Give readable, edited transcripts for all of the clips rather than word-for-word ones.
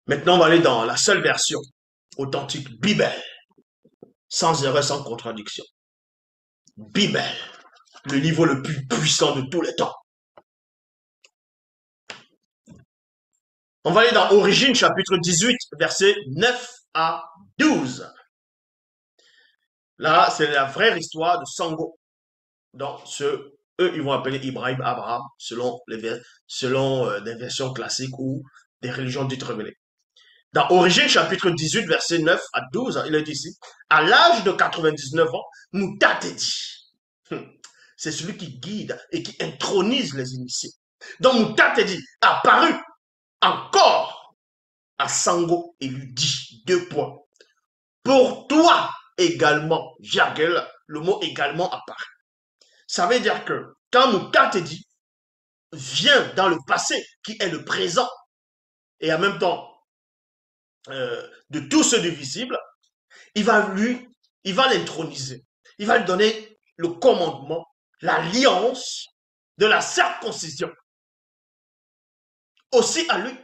Maintenant, on va aller dans la seule version authentique, Bible, sans erreur, sans contradiction. Bible, le livre le plus puissant de tous les temps. On va aller dans Origine, chapitre 18, versets 9 à 12. Là, c'est la vraie histoire de Sango. Donc, eux, ils vont appeler Ibrahim Abraham, selon des versions classiques ou des religions dites révélées. Dans Origine, chapitre 18, versets 9 à 12, il est dit ici, à l'âge de 99 ans, Moutatedi, c'est celui qui guide et qui intronise les initiés. Donc Moutatedi apparut encore à Sango et lui dit deux points. Pour toi également, virgule, le mot également apparaît. Ça veut dire que quand Moutatedi vient dans le passé, qui est le présent, et en même temps de tout ce du visible, il va l'introniser. Il va lui donner le commandement, l'alliance de la circoncision. Aussi à lui.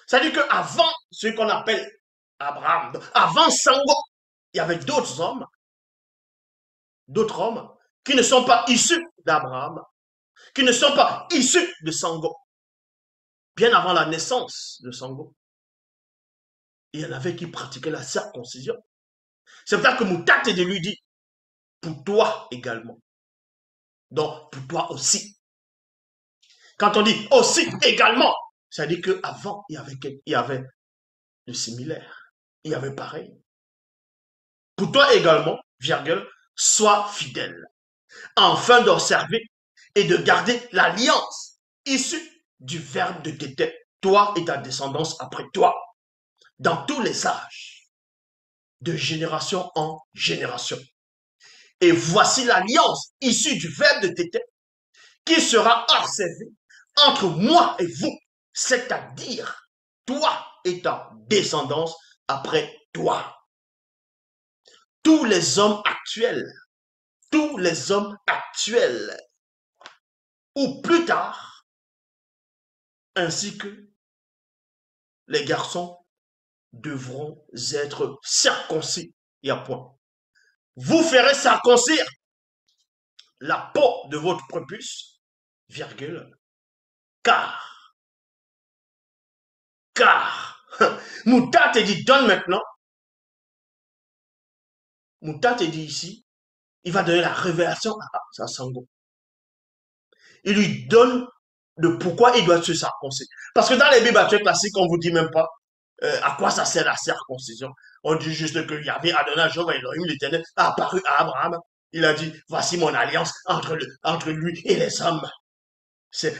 C'est-à-dire qu'avant ce qu'on appelle Abraham, avant Sango, il y avait d'autres hommes qui ne sont pas issus d'Abraham, qui ne sont pas issus de Sango. Bien avant la naissance de Sango, il y en avait qui pratiquaient la circoncision. C'est pour ça que Moutatedi lui dit, pour toi également. Donc, pour toi aussi. Quand on dit aussi également, ça veut dire qu'avant, il y avait le similaire. Il y avait pareil. Pour toi également, virgule, sois fidèle, afin d'observer et de garder l'alliance issue du verbe de tes têtes, toi et ta descendance après toi, dans tous les âges, de génération en génération. Et voici l'alliance issue du verbe de tes têtes, qui sera observée entre moi et vous, c'est-à-dire toi et ta descendance après toi. Tous les hommes actuels, ou plus tard, ainsi que les garçons, devront être circoncis. Il y a point. Vous ferez circoncire la peau de votre prépuce, virgule, car, Moutatedi donne maintenant, Moutatedi ici, il va donner la révélation à Sango. Il lui donne de pourquoi il doit se circoncire. Parce que dans les Bibles classiques, on ne vous dit même pas à quoi ça sert la circoncision. On dit juste que Yahvé Adonai, Jéhovah Elohim, l'Éternel, a apparu à Abraham. Il a dit, voici mon alliance entre lui et les hommes.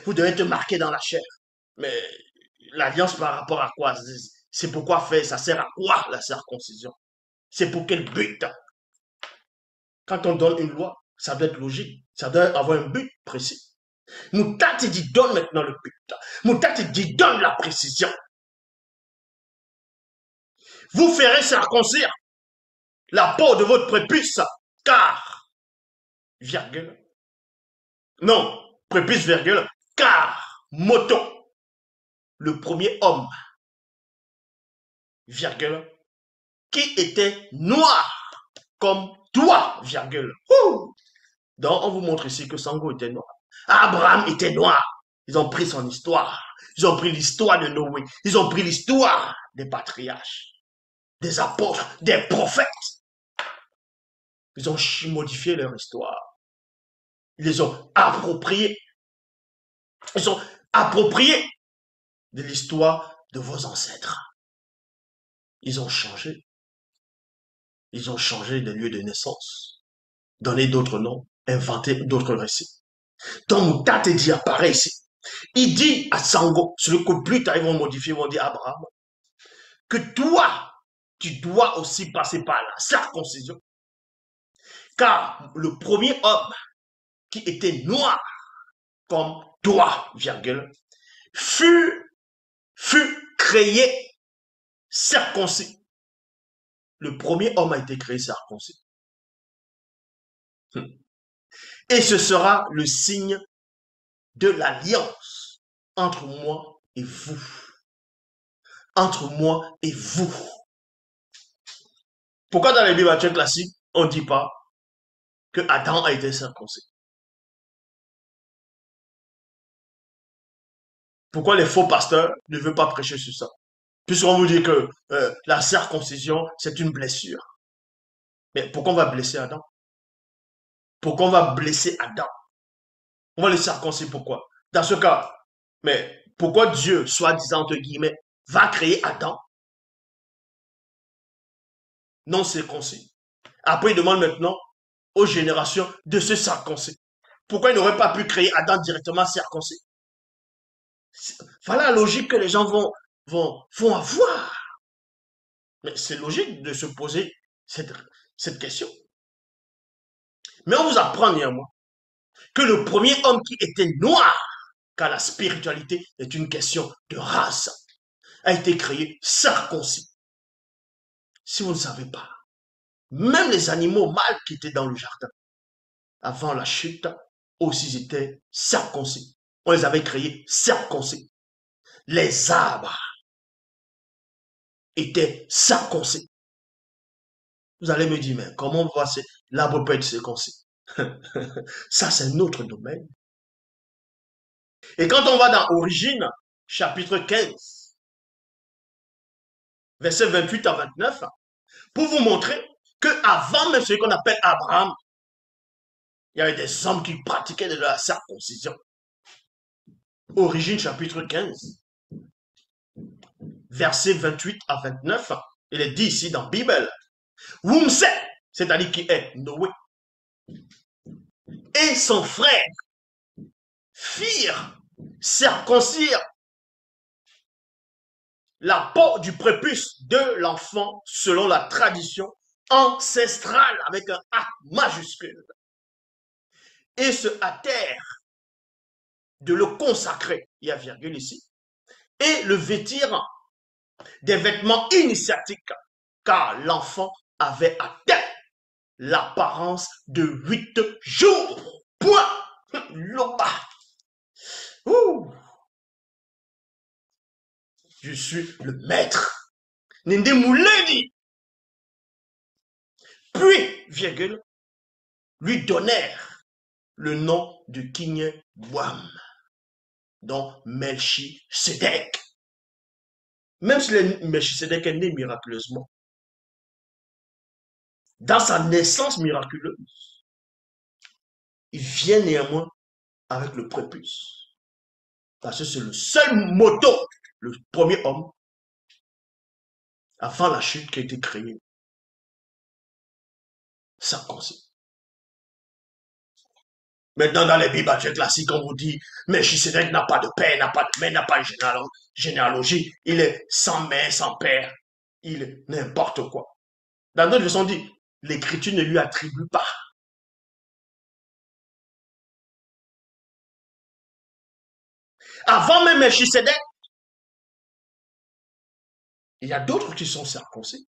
Vous devez être marqué dans la chair. Mais l'alliance par rapport à quoi? C'est pourquoi faire, ça sert à quoi la circoncision? C'est pour quel but? Quand on donne une loi, ça doit être logique. Ça doit avoir un but précis. Moutatedi donne maintenant le but. Moutatedi donne la précision. Vous ferez circoncire la peau de votre prépuce, car, virgule, non, prépuce, virgule, car, moto, le premier homme, virgule, qui était noir comme toi, virgule. Donc, on vous montre ici que Sango était noir. Abraham était noir. Ils ont pris son histoire. Ils ont pris l'histoire de Noé. Ils ont pris l'histoire des patriarches, des apôtres, des prophètes. Ils ont modifié leur histoire. Ils les ont appropriés. Ils ont approprié de l'histoire de vos ancêtres. Ils ont changé. Ils ont changé de lieu de naissance, donné d'autres noms, inventé d'autres récits. Donc Moutatedi apparaît ici. Il dit à Sango, celui que plus tard ils vont modifier, ils vont dire à Abraham, que toi, tu dois aussi passer par la circoncision. Car le premier homme qui était noir comme toi, virgule, fut créé circoncis. Le premier homme a été créé circoncis. Et ce sera le signe de l'alliance entre moi et vous. entre moi et vous. Pourquoi dans les Bibles classiques, on ne dit pas que Adam a été circoncis? Pourquoi les faux pasteurs ne veulent pas prêcher sur ça? Puisqu'on vous dit que la circoncision, c'est une blessure. Mais pourquoi on va blesser Adam? Pourquoi on va blesser Adam? On va le circoncire, pourquoi? Dans ce cas, mais pourquoi Dieu, soi-disant, entre guillemets, va créer Adam non circoncis? Après, il demande maintenant aux générations de se circoncire. Pourquoi il n'aurait pas pu créer Adam directement circoncis? Voilà la logique que les gens vont avoir. Mais c'est logique de se poser cette question. Mais on vous apprend néanmoins que le premier homme qui était noir, car la spiritualité est une question de race, a été créé circoncis. Si vous ne savez pas, même les animaux mâles qui étaient dans le jardin, avant la chute, aussi étaient circoncis. On les avait créés circoncis. Les arbres étaient circoncis. Vous allez me dire, mais comment l'arbre peut être circoncis? Ça, c'est notre domaine. Et quand on va dans Origine, chapitre 15, versets 28 à 29, pour vous montrer que avant même ce qu'on appelle Abraham, il y avait des hommes qui pratiquaient de la circoncision. Origine chapitre 15, versets 28 à 29, il est dit ici dans la Bible, Wumse, c'est-à-dire qui est Noé, et son frère firent circoncire la peau du prépuce de l'enfant selon la tradition ancestrale avec un A majuscule et se hâtèrent de le consacrer, il y a virgule ici, et le vêtirent des vêtements initiatiques car l'enfant avait atteint l'apparence de 8 jours. Point. Loba. Ouh. Je suis le maître. Ninde Mouleni. Puis, virgule, lui donnèrent le nom de Kinyewam, dont Melchisedec. Même si Melchisedec est né miraculeusement, dans sa naissance miraculeuse, il vient néanmoins avec le prépuce. Parce que c'est le seul moto, le premier homme, avant la chute qui a été créé. Circoncis. Maintenant, dans les Bibles classiques, on vous dit, mais Melchisedec n'a pas de père, n'a pas de mère, n'a pas de généalogie. Il est sans mère, sans père. Il est n'importe quoi. Dans d'autres versions, on dit, l'écriture ne lui attribue pas. Avant même Melchisedec, il y a d'autres qui sont circoncis.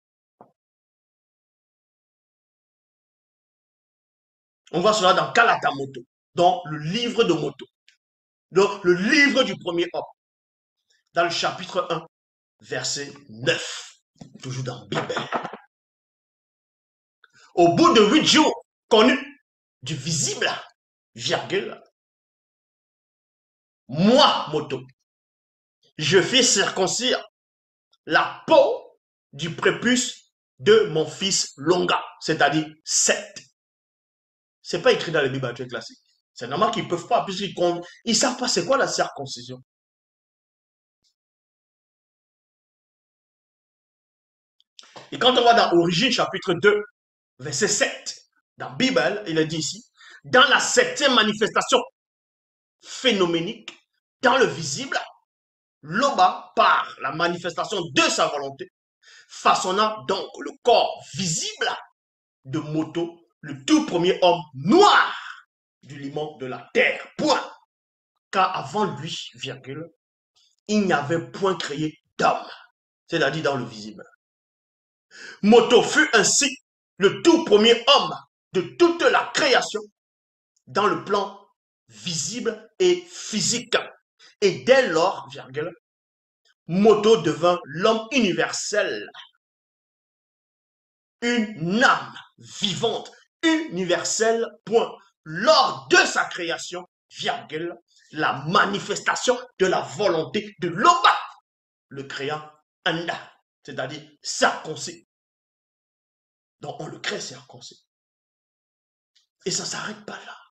On voit cela dans Kalatamoto, dans le livre de Moto, dans le livre du premier homme, dans le chapitre 1, verset 9, toujours dans la Bible. Au bout de 8 jours, connus du visible, virgule, moi, Moto, je fais circoncire la peau du prépuce de mon fils Longa, c'est-à-dire Seth. C'est pas écrit dans les Bibles classiques. C'est normal qu'ils ne peuvent pas, puisqu'ils ne savent pas c'est quoi la circoncision. Et quand on va dans Origine, chapitre 2, verset 7, dans la Bible, il est dit ici, dans la septième manifestation phénoménique, dans le visible, Loba, par la manifestation de sa volonté, façonna donc le corps visible de Moto, le tout premier homme noir du limon de la terre. Point. Car avant lui, virgule, il n'y avait point créé d'homme, c'est-à-dire dans le visible. Moto fut ainsi le tout premier homme de toute la création dans le plan visible et physique. Et dès lors, virgule, Moto devint l'homme universel, une âme vivante, universelle, point. Lors de sa création, virgule, la manifestation de la volonté de l'Oba, le créant Anda, c'est-à-dire circoncis. Donc on le crée circoncis. Et ça ne s'arrête pas là.